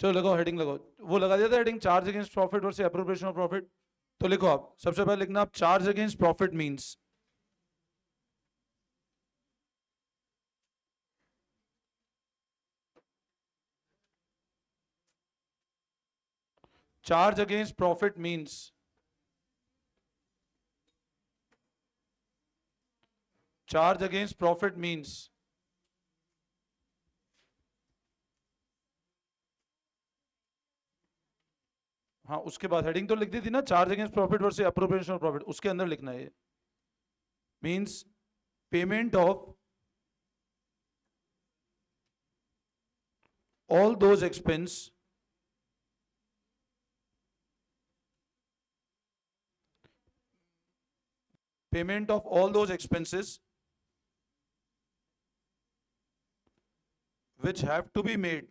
चलो लगाओ, हेडिंग लगाओ, वो लगा दिया था heading, charge against profit versus appropriation of profit. तो लिखो आप, सबसे पहले लिखना आप, charge against profit means, charge against profit means, charge against profit means हाँ, उसके बाद हेडिंग तो लिख दी थी ना, charge against profit versus appropriation of profit, उसके अंदर लिखना है, means payment of all those expense payment of all those expenses which have to be made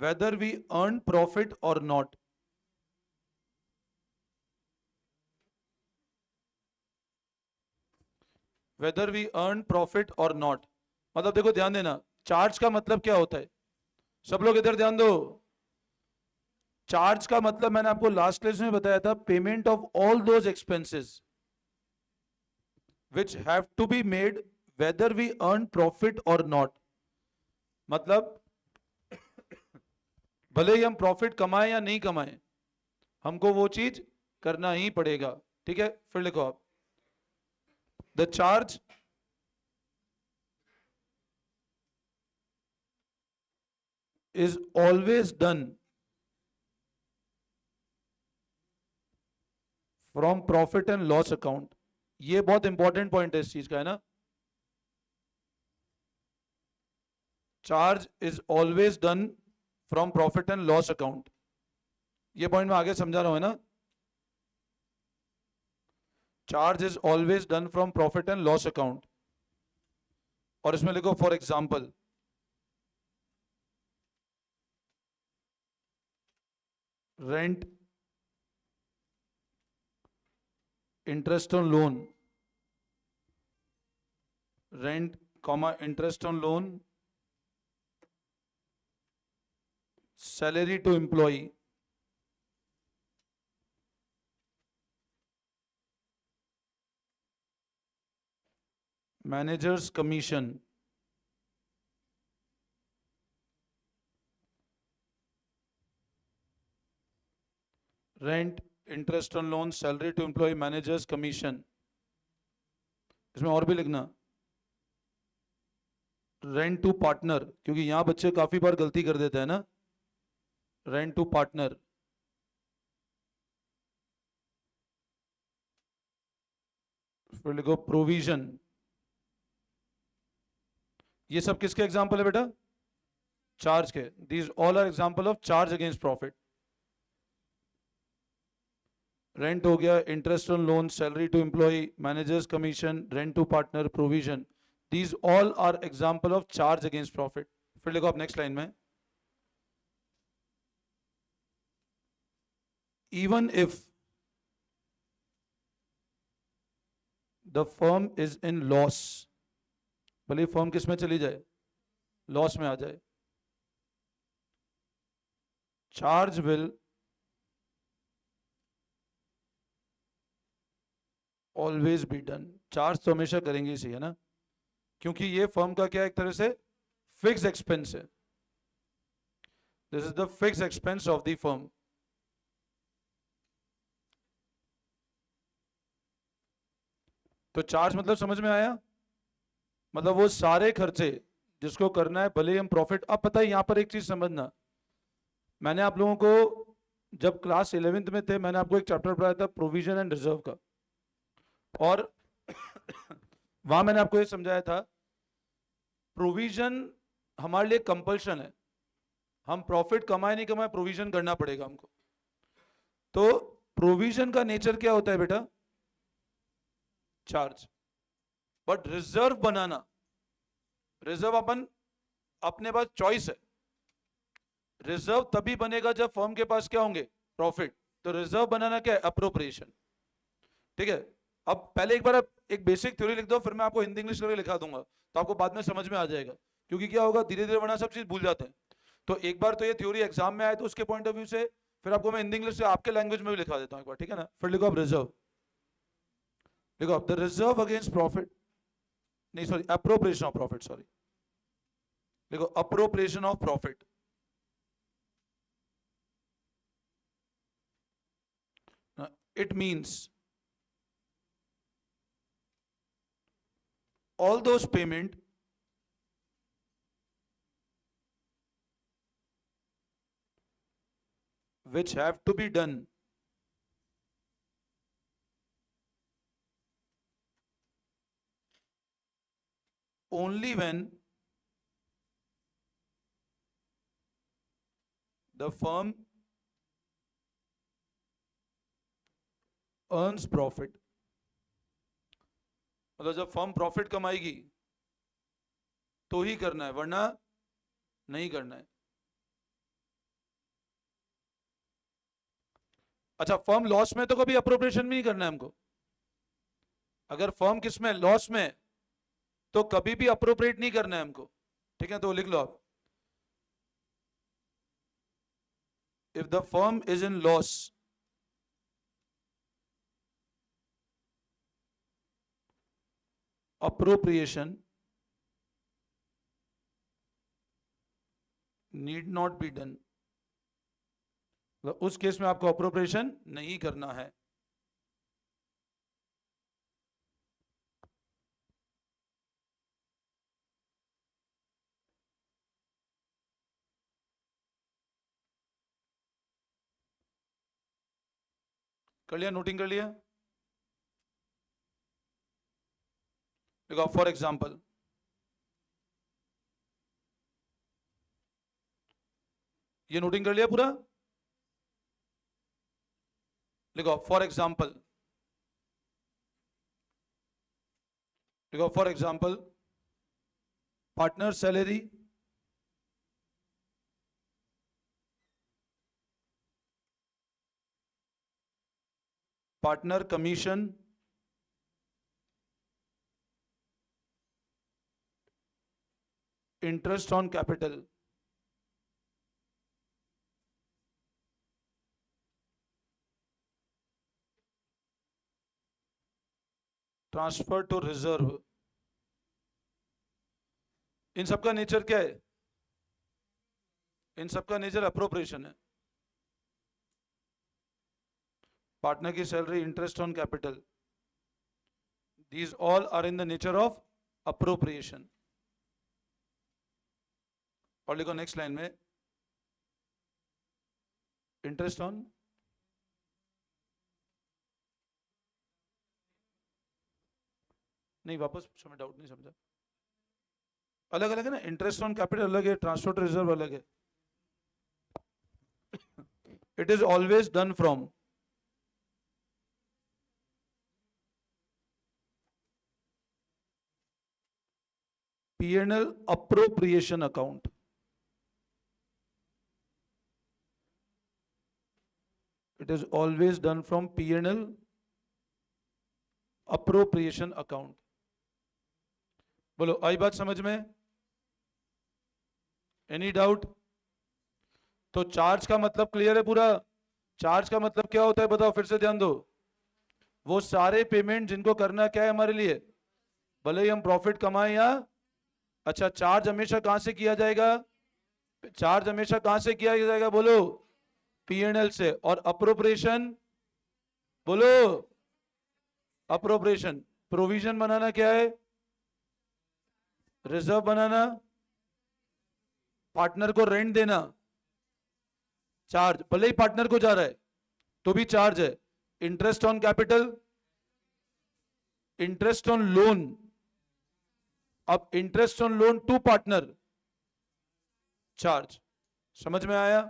whether we earn profit or not, whether we earn profit or not। मतलब देखो ध्यान देना, charge का मतलब क्या होता है, सब लोग इधर ध्यान दो। चार्ज का मतलब मैंने आपको लास्ट क्लास में बताया था, payment of all those expenses which have to be made whether we earn profit or not। मतलब भले ही हम प्रॉफिट कमाएं या नहीं कमाएं, हमको वो चीज करना ही पड़ेगा। ठीक है, फिर लिखो आप, the charge is always done from profit and loss account. ये बहुत इंपॉर्टेंट पॉइंट है इस चीज का, है ना। Charge is always done from profit and loss account, ये पॉइंट मैं आगे समझा रहा हूं, है ना। Charge is always done from profit and loss account, और इसमें लिखो for example, rent, interest on loan, rent comma interest on loan, salary to employ, managers commission, rent, interest on loan, salary to employ, managers commission. इसमें और भी लिखना, rent to partner, क्योंकि यहां बच्चे काफी बार गलती कर देते हैं ना, रेंट टू पार्टनर, फिर लिखो प्रोविजन। ये सब किसके एग्जाम्पल है बेटा, चार्ज के। These all are example of charge against profit. Rent हो गया, interest on loan, salary to employ, managers commission, rent to partner, provision, these all are example of charge against profit. फिर लिखो आप next line में, even if the firm is in loss, भले firm किस में चली जाए, लॉस में आ जाए, charge will always be done. Charge तो हमेशा करेंगे इसी, है ना, क्योंकि ये फर्म का क्या, एक तरह से फिक्स एक्सपेंस है। This is the fix expense of the firm. तो चार्ज मतलब समझ में आया, मतलब वो सारे खर्चे जिसको करना है, भले ही हम प्रॉफिट। अब पता है, यहां पर एक चीज समझना, मैंने आप लोगों को जब क्लास 11th में थे, मैंने आपको एक चैप्टर पढ़ाया था प्रोविजन एंड रिजर्व का, और वहां मैंने आपको ये समझाया था, प्रोविजन हमारे लिए कंपल्शन है, हम प्रॉफिट कमाए नहीं कमाए, प्रोविजन करना पड़ेगा हमको। तो प्रोविजन का नेचर क्या होता है बेटा, चार्ज। बट रिजर्व बनाना, रिजर्व अपन अपने पास चॉइस है, रिजर्व तभी बनेगा जब फर्म के पास क्या होंगे, प्रॉफिट। तो रिजर्व बनाना क्या है, अप्रोप्रिएशन। ठीक है, अब पहले एक बार आप एक बेसिक थ्योरी लिख दो, फिर मैं आपको हिंदी इंग्लिश करके लिखा दूंगा, तो आपको बाद में समझ में आ जाएगा। क्योंकि क्या होगा, धीरे धीरे वरना सब चीज भूल जाते हैं। तो एक बार तो ये थ्योरी एग्जाम में आए तो उसके पॉइंट ऑफ व्यू से, फिर आपको मैं हिंदी इंग्लिश से आपके लैंग्वेज में भी लिखा देता हूँ एक बार, ठीक है ना। फिर लिखो आप रिजर्व, लिखो आप द रिजर्व अगेंस्ट प्रॉफिट, नहीं sorry, appropriation of profit, sorry, लिखो appropriation of profit. It means all those payment which have to be done only when the firm earns profit, मतलब जब फर्म प्रॉफिट कमाएगी तो ही करना है, वरना नहीं करना है। अच्छा, फर्म लॉस में तो कभी अप्रोप्रिएशन भी नहीं करना है हमको। अगर फर्म किस में, लॉस में, तो कभी भी अप्रोप्रिएट नहीं करना है हमको, ठीक है। तो लिख लो आप, if the firm is in loss, appropriation need not be done, तो उस केस में आपको अप्रोप्रिएशन नहीं करना है। कर लिया, नोटिंग कर लिया। देखो फॉर एग्जांपल, ये नोटिंग कर लिया पूरा। लिखो फॉर एग्जांपल, लिखो for example, partner salary, partner commission, interest on capital, transfer to reserve, इन सबका नेचर क्या है? इन सबका नेचर अप्रोप्रिएशन है। पार्टनर की salary, interest on capital, these all are in the nature of appropriation. और लिखो नेक्स्ट लाइन में, इंटरेस्ट ऑन, नहीं वापस पूछो, मैं डाउट नहीं समझा। अलग अलग है ना, इंटरेस्ट ऑन कैपिटल अलग है, ट्रांसफर टू रिजर्व अलग है। It is always done from P&L appropriation account. It is always done from P&L appropriation account. बोलो, आई बात समझ में? Any doubt? तो चार्ज का मतलब क्लियर है पूरा? चार्ज का मतलब क्या होता है बताओ, फिर से ध्यान दो। वो सारे पेमेंट जिनको करना क्या है हमारे लिए, भले ही हम प्रॉफिट कमाएं या, अच्छा, चार्ज हमेशा कहां से किया जाएगा? चार्ज हमेशा कहां से किया जाएगा बोलो? P&L से। और अप्रोप्रिएशन बोलो, अप्रोप्रिएशन प्रोविजन बनाना क्या है? रिजर्व बनाना, पार्टनर को रेंट देना, चार्ज, भले ही पार्टनर को जा रहा है तो भी चार्ज है। Interest on capital, interest on loan, अब interest on loan to partner, charge. समझ में आया?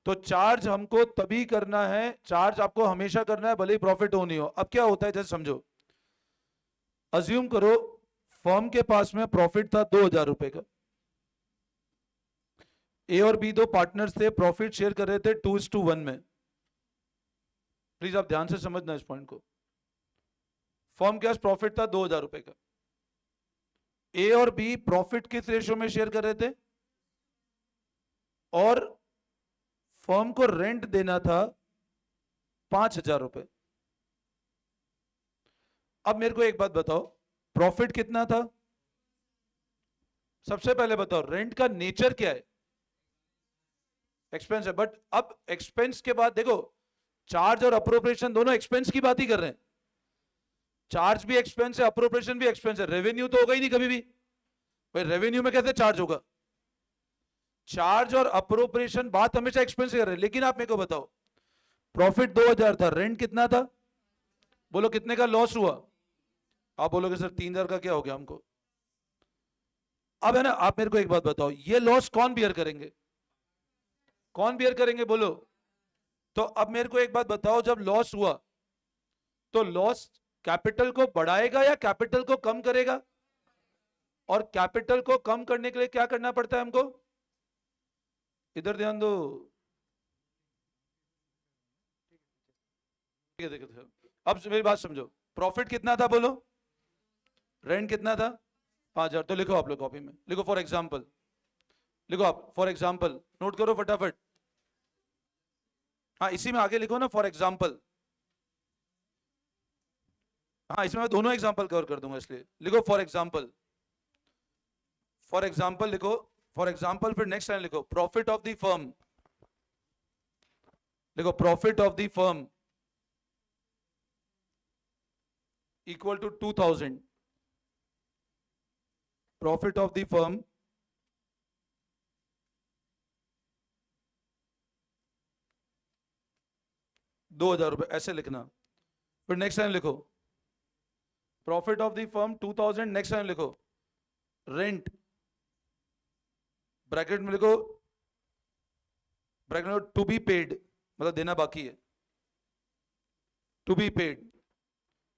तो चार्ज हमको तभी करना है, चार्ज आपको हमेशा करना है भले ही प्रॉफिट हो नहीं हो। अब क्या होता है जैसे समझो, अज्यूम करो फर्म के पास में प्रॉफिट था 2000 रुपए का, ए और बी दो पार्टनर्स थे, प्रॉफिट शेयर कर रहे थे 2:1 में। प्लीज आप ध्यान से समझना इस पॉइंट को। फर्म के पास प्रॉफिट था 2,000 रुपए का, ए और बी प्रॉफिट किस रेशियो में शेयर कर रहे थे, और फर्म को रेंट देना था 5,000 रुपए। अब मेरे को एक बात बताओ, प्रॉफिट कितना था? सबसे पहले बताओ रेंट का नेचर क्या है? एक्सपेंस है। बट अब एक्सपेंस के बाद देखो, चार्ज और अप्रोप्रिएशन दोनों एक्सपेंस की बात ही कर रहे हैं। चार्ज भी एक्सपेंस है, अप्रोप्रिएशन भी एक्सपेंस है, रेवेन्यू तो होगा ही नहीं कभी भी। भाई रेवेन्यू में कैसे चार्ज होगा? चार्ज और अप्रोप्रिएशन बात हमेशा एक्सपेंस कर रहे हैं। लेकिन आप मेरे को बताओ, प्रॉफिट 2,000 था, रेंट कितना था? बोलो कितने का लॉस हुआ? आप बोलोगे सर 3,000 का क्या हो गया हमको। अब है ना, आप मेरे को एक बात बताओ, ये लॉस कौन बियर करेंगे? कौन बियर करेंगे बोलो? तो अब मेरे को एक बात बताओ, जब लॉस हुआ तो लॉस कैपिटल को बढ़ाएगा या कैपिटल को कम करेगा? और कैपिटल को कम करने के लिए क्या करना पड़ता है हमको? इधर ध्यान दो। ठीक है, देखो अब मेरी बात समझो, प्रॉफिट कितना था बोलो, रेंट कितना था? 5,000। तो लिखो आप लोग कॉपी में, लिखो फॉर एग्जाम्पल, लिखो आप फॉर एग्जाम्पल, नोट करो फटाफट। हाँ इसी में आगे लिखो ना, फॉर एग्जाम्पल। हाँ इसमें मैं दोनों एग्जाम्पल कवर कर दूंगा, इसलिए लिखो फॉर एग्जाम्पल। फॉर एग्जाम्पल लिखो, फॉर एग्जाम्पल, फिर नेक्स्ट लाइन लिखो प्रॉफिट ऑफ द फर्म। लिखो profit of the firm equal to 2,000। Profit of the firm ₹2,000, ऐसे लिखना। फिर नेक्स्ट लाइन लिखो profit of the firm 2,000, next line लिखो रेंट, ब्रैकेट में लिखो, ब्रैकेट में टू बी पेड, मतलब देना बाकी है, टू बी पेड।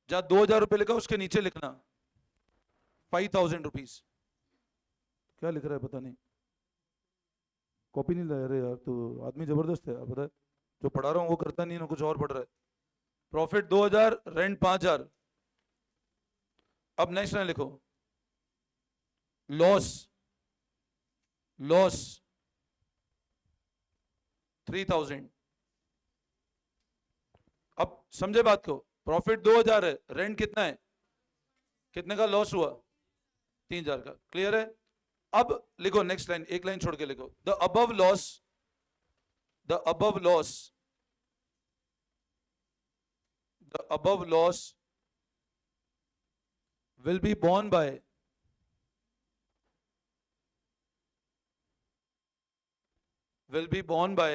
जहां 2,000 रुपए लिखा उसके नीचे लिखना 5,000 रुपीज। क्या लिख रहा है पता नहीं, कॉपी नहीं लाया। अरे यार तो आदमी जबरदस्त है, पता है, जो पढ़ा रहा हूँ वो करता नहीं है ना, कुछ और पढ़ रहा है। Profit 2,000, rent 5,000। अब नेक्स्ट लाइन लिखो लॉस, लॉस 3,000। अब समझे बात को, प्रॉफिट 2,000 है, रेंट कितना है, कितने का लॉस हुआ? 3,000 का। क्लियर है? अब लिखो नेक्स्ट लाइन, एक लाइन छोड़ के लिखो the above loss, the above loss, the above loss will be borne by, will be borne by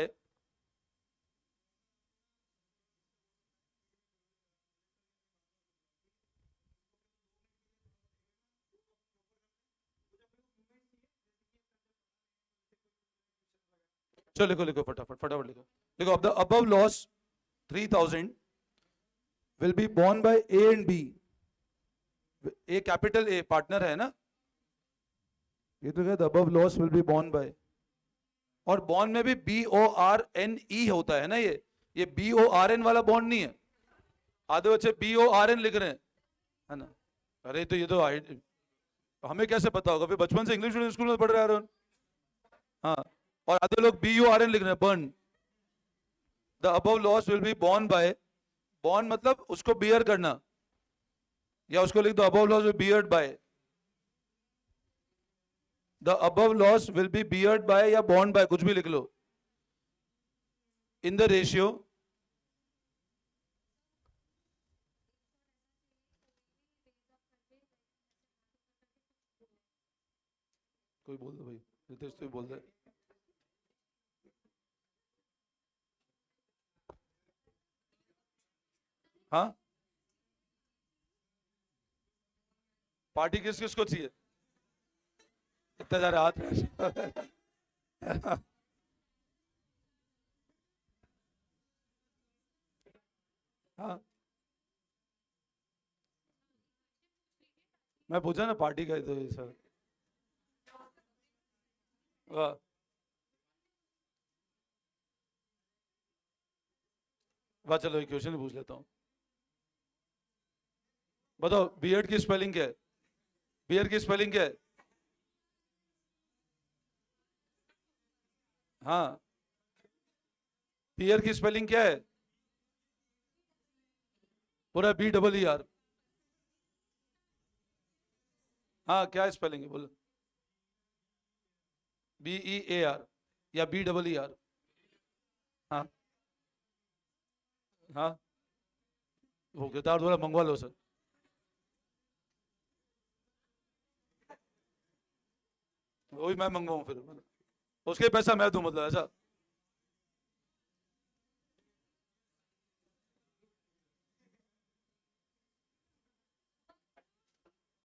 चलो लिखो, लिखो फटाफट, फटाफट लिखो, लिखो अब the above loss 3,000 will be borne by A and B। A capital A partner है ना, ये तो क्या, the above loss will B borne by, और बॉन्ड में भी BORNE होता है ना, ये BORN वाला बॉन्ड नहीं है। आधे बच्चे BORN लिख रहे हैं, है ना। अरे तो ये तो हमें कैसे पता होगा, फिर बचपन से इंग्लिश मीडियम स्कूल में पढ़ रहे हैं। हाँ, और आधे लोग BURN लिख रहे हैं, burn. The above loss will be borne by, borne मतलब उसको बियर करना, या उसको लिख दो above loss will beared by, the above loss will be beared by या बॉर्न बाय, कुछ भी लिख लो, इन द रेशियो, कोई बोल दो भाई, रितेश तो बोल दे। हाँ, पार्टी किस किस को चाहिए? इतने सारे हाथ हाँ, मैं पूछा ना पार्टी का, तो सर वाह, वाह, चलो एक क्वेश्चन पूछ लेता हूँ, बताओ बियर्ड की स्पेलिंग क्या है? बियर्ड की स्पेलिंग क्या है? हाँ, बियर की स्पेलिंग क्या है? पूरा BEER। हाँ, क्या स्पेलिंग है बोलो? BEAR या BEER? हाँ हाँ, वो गिटार थोड़ा मंगवा लो सर। वही मैं मंगवाऊँ फिर, उसके पैसा मैं दूं, मतलब ऐसा?